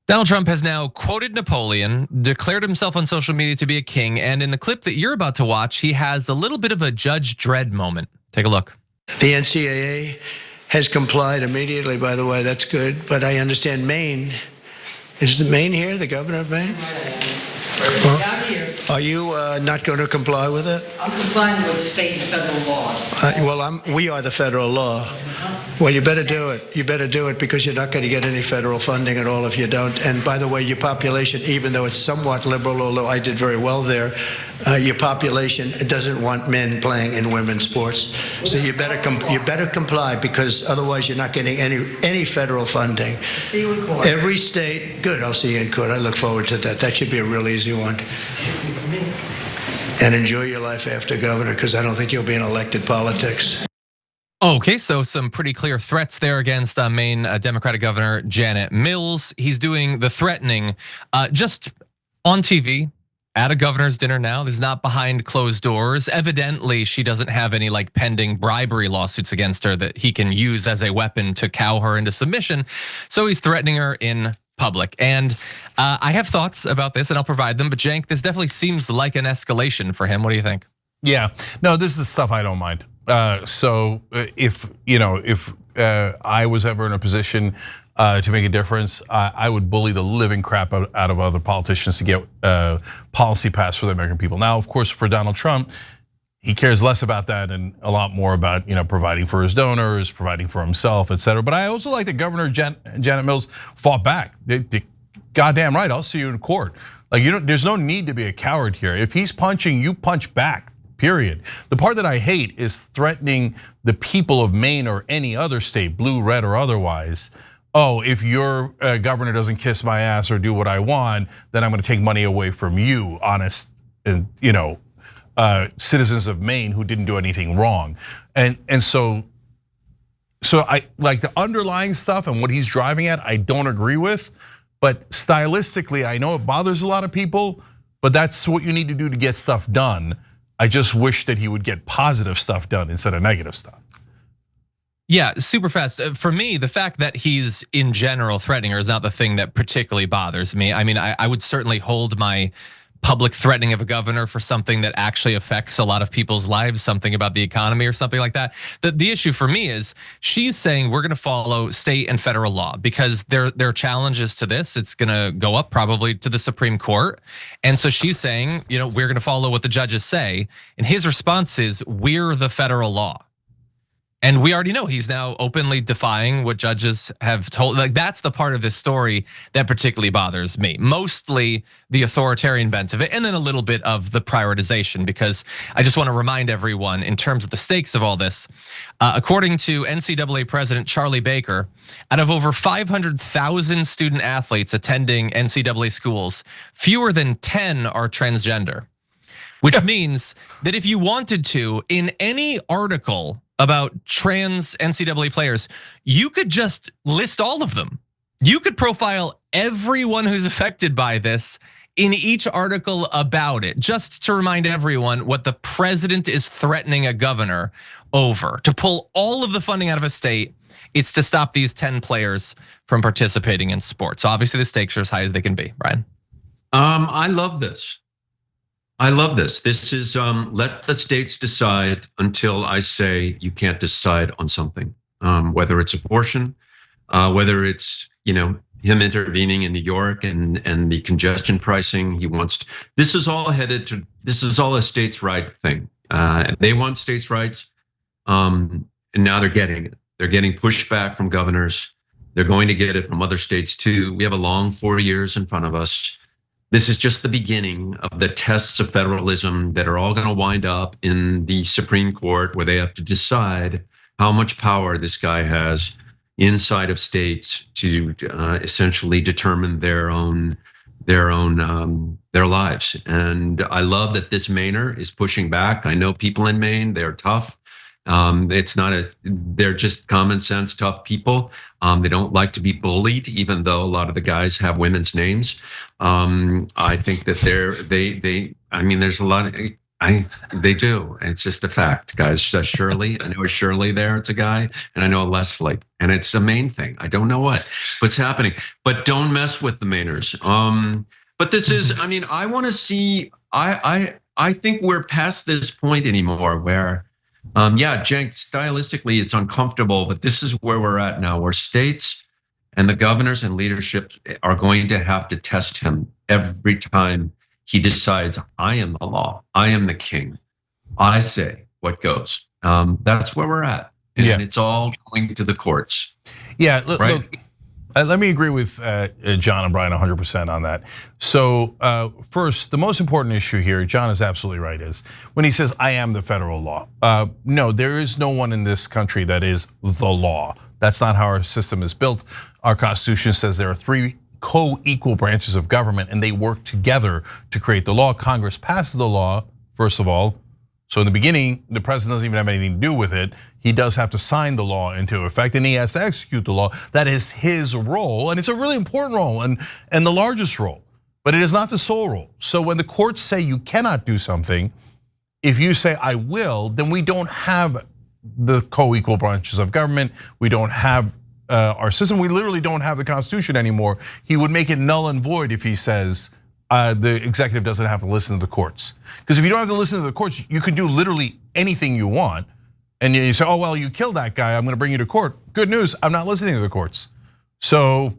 Donald Trump has now quoted Napoleon, declared himself on social media to be a king, and in the clip that you're about to watch, he has a little bit of a Judge Dredd moment. Take a look. The NCAA has complied immediately, by the way, that's good, but I understand Maine, is the Maine here, the governor of Maine? Down here. Are you not going to comply with it? I'm complying with state and federal laws. We are the federal law. Well, you better do it. You better do it because you're not going to get any federal funding at all if you don't. And by the way, your population, even though it's somewhat liberal, although I did very well there, your population doesn't want men playing in women's sports. So you better comply because otherwise you're not getting any federal funding. See you in court. Every state, good. I'll see you in court. I look forward to that. That should be a real easy one. And enjoy your life after governor because I don't think you'll be in elected politics. Okay, so some pretty clear threats there against Maine Democratic Governor Janet Mills. He's doing the threatening just on TV at a governor's dinner now. This is not behind closed doors. Evidently, she doesn't have any like pending bribery lawsuits against her that he can use as a weapon to cow her into submission. So he's threatening her in public. And I have thoughts about this and I'll provide them. But Cenk, this definitely seems like an escalation for him. What do you think? Yeah, no, this is the stuff I don't mind. So if I was ever in a position to make a difference, I would bully the living crap out of other politicians to get policy passed for the American people. Now, of course, for Donald Trump, he cares less about that and a lot more about providing for his donors, providing for himself, et cetera. But I also like that Governor Janet Mills fought back. Goddamn right, I'll see you in court. Like there's no need to be a coward here. If he's punching, you punch back. Period. The part that I hate is threatening the people of Maine or any other state, blue, red, or otherwise. Oh, if your governor doesn't kiss my ass or do what I want, then I'm going to take money away from you, honest, and citizens of Maine who didn't do anything wrong. And so I like the underlying stuff and what he's driving at. I don't agree with, but stylistically, I know it bothers a lot of people, but that's what you need to do to get stuff done. I just wish that he would get positive stuff done instead of negative stuff. Yeah, super fast. For me, the fact that he's in general threatening her is not the thing that particularly bothers me. I mean, I would certainly hold my public threatening of a governor for something that actually affects a lot of people's lives, something about the economy or something like that. The issue for me is she's saying we're going to follow state and federal law because there are challenges to this. It's going to go up probably to the Supreme Court. And so she's saying, we're going to follow what the judges say. And his response is, we're the federal law. And we already know he's now openly defying what judges have told. Like that's the part of this story that particularly bothers me. Mostly the authoritarian bent of it, and then a little bit of the prioritization, because I just want to remind everyone in terms of the stakes of all this. According to NCAA President Charlie Baker, out of over 500,000 student athletes attending NCAA schools, fewer than 10 are transgender. Which means that if you wanted to, in any article about trans NCAA players, you could just list all of them. You could profile everyone who's affected by this in each article about it, just to remind everyone what the president is threatening a governor over. To pull all of the funding out of a state, it's to stop these 10 players from participating in sports. So obviously the stakes are as high as they can be, Ryan. I love this. This is let the states decide until I say you can't decide on something. Whether it's abortion, whether it's him intervening in New York and the congestion pricing he wants. This is all a states' right thing. They want states' rights, and now they're getting it. They're getting pushback from governors. They're going to get it from other states too. We have a long 4 years in front of us. This is just the beginning of the tests of federalism that are all going to wind up in the Supreme Court, where they have to decide how much power this guy has inside of states to essentially determine their lives. And I love that this Mainer is pushing back. I know people in Maine; they're tough. They're just common sense, tough people. They don't like to be bullied, even though a lot of the guys have women's names. I think that there's a lot of, They do. It's just a fact, guys. Shirley, I know a Shirley there. It's a guy, and I know a Leslie, and it's a Maine thing. I don't know what's happening, but don't mess with the Mainers. But this is, I mean, I want to see. I think we're past this point anymore where, yeah, Cenk, stylistically, it's uncomfortable, but this is where we're at now, where states and the governors and leadership are going to have to test him every time he decides, I am the law, I am the king, I say what goes. That's where we're at. And it's all going to the courts. Yeah, right? Look, let me agree with John and Brian 100% on that. So first, the most important issue here, John is absolutely right, is when he says, I am the federal law. No, there is no one in this country that is the law. That's not how our system is built. Our Constitution says there are 3 co-equal branches of government and they work together to create the law. Congress passes the law, first of all. So in the beginning, the president doesn't even have anything to do with it. He does have to sign the law into effect and he has to execute the law. That is his role, and it's a really important role and the largest role, but it is not the sole role. So when the courts say you cannot do something, if you say I will, then we don't have the co-equal branches of government. We don't have our system. We literally don't have the Constitution anymore. He would make it null and void if he says the executive doesn't have to listen to the courts. Because if you don't have to listen to the courts, you can do literally anything you want. And you say, oh, well, you killed that guy, I'm gonna bring you to court. Good news, I'm not listening to the courts. So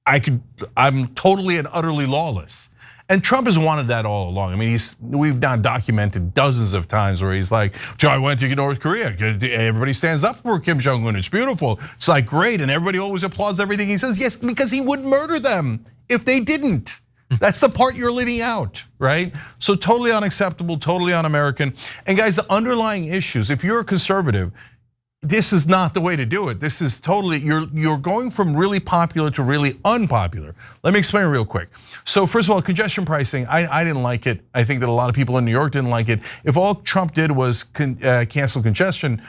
I'm totally and utterly lawless. And Trump has wanted that all along. I mean, we've now documented dozens of times where he's like, I went to North Korea. Everybody stands up for Kim Jong-un. It's beautiful. It's like great, and everybody always applauds everything he says. Yes, because he would murder them if they didn't. That's the part you're leaving out, right? So totally unacceptable, totally un-American. And guys, the underlying issues, if you're a conservative, this is not the way to do it. This is totally, you're going from really popular to really unpopular. Let me explain real quick. So first of all, congestion pricing, I didn't like it. I think that a lot of people in New York didn't like it. If all Trump did was cancel congestion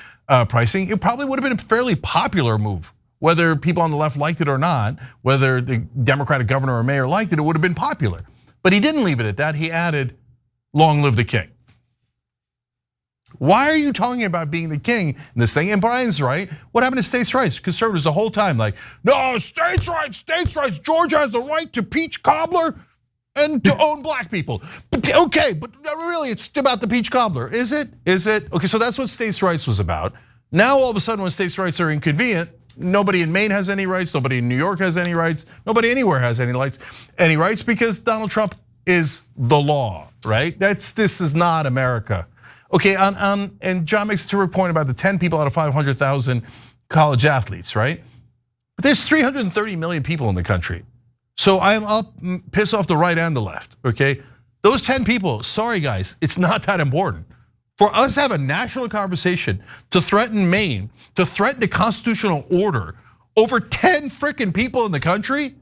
pricing, it probably would have been a fairly popular move. Whether people on the left liked it or not, whether the Democratic governor or mayor liked it, it would have been popular. But he didn't leave it at that. He added, long live the king. Why are you talking about being the king in this thing? And Brian's right. What happened to states' rights? Conservatives the whole time like, no, states' rights, states' rights. Georgia has the right to peach cobbler and to own black people. Okay, but really it's about the peach cobbler. Is it? Is it? Okay, so that's what states' rights was about. Now all of a sudden when states' rights are inconvenient, nobody in Maine has any rights, nobody in New York has any rights, nobody anywhere has any rights because Donald Trump is the law, right? This is not America. Okay, and John makes a terrific point about the 10 people out of 500,000 college athletes, right? But there's 330 million people in the country. So I'll piss off the right and the left, okay? Those 10 people, sorry guys, it's not that important. For us to have a national conversation to threaten Maine, to threaten the constitutional order over 10 freaking people in the country?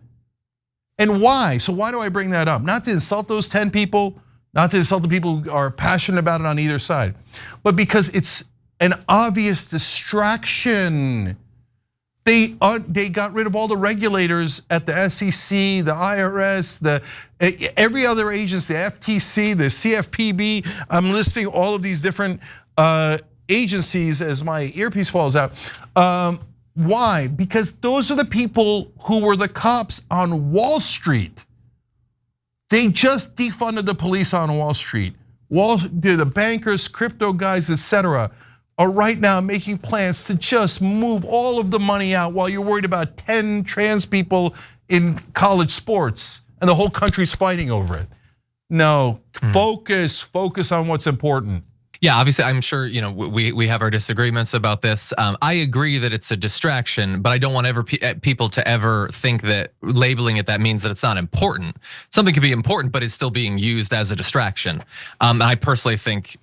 And why? So why do I bring that up? Not to insult those 10 people, not to insult the people who are passionate about it on either side, but because it's an obvious distraction. They got rid of all the regulators at the SEC, the IRS, every other agency, the FTC, the CFPB. I'm listing all of these different agencies as my earpiece falls out. Why? Because those are the people who were the cops on Wall Street. They just defunded the police on Wall Street. The bankers, crypto guys, etc., are right now making plans to just move all of the money out while you're worried about 10 trans people in college sports and the whole country's fighting over it. No, focus on what's important. Yeah, obviously, I'm sure we have our disagreements about this. I agree that it's a distraction, but I don't want people to ever think that labeling it that means that it's not important. Something can be important, but it's still being used as a distraction. And I personally think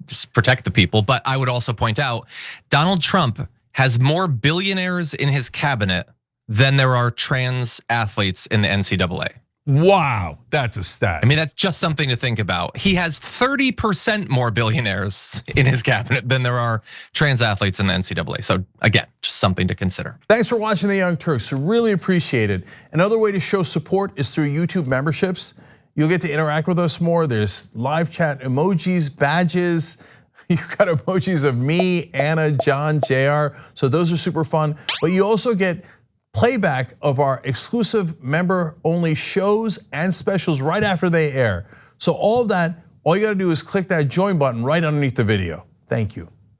just protect the people. But I would also point out, Donald Trump has more billionaires in his cabinet than there are trans athletes in the NCAA. Wow, that's a stat. I mean, that's just something to think about. He has 30% more billionaires in his cabinet than there are trans athletes in the NCAA. So again, just something to consider. Thanks for watching the Young Turks, really appreciate it. Another way to show support is through YouTube memberships. You'll get to interact with us more. There's live chat emojis, badges. You've got emojis of me, Anna, John, JR. So those are super fun. But you also get playback of our exclusive member-only shows and specials right after they air. So all of that, all you gotta do is click that join button right underneath the video. Thank you.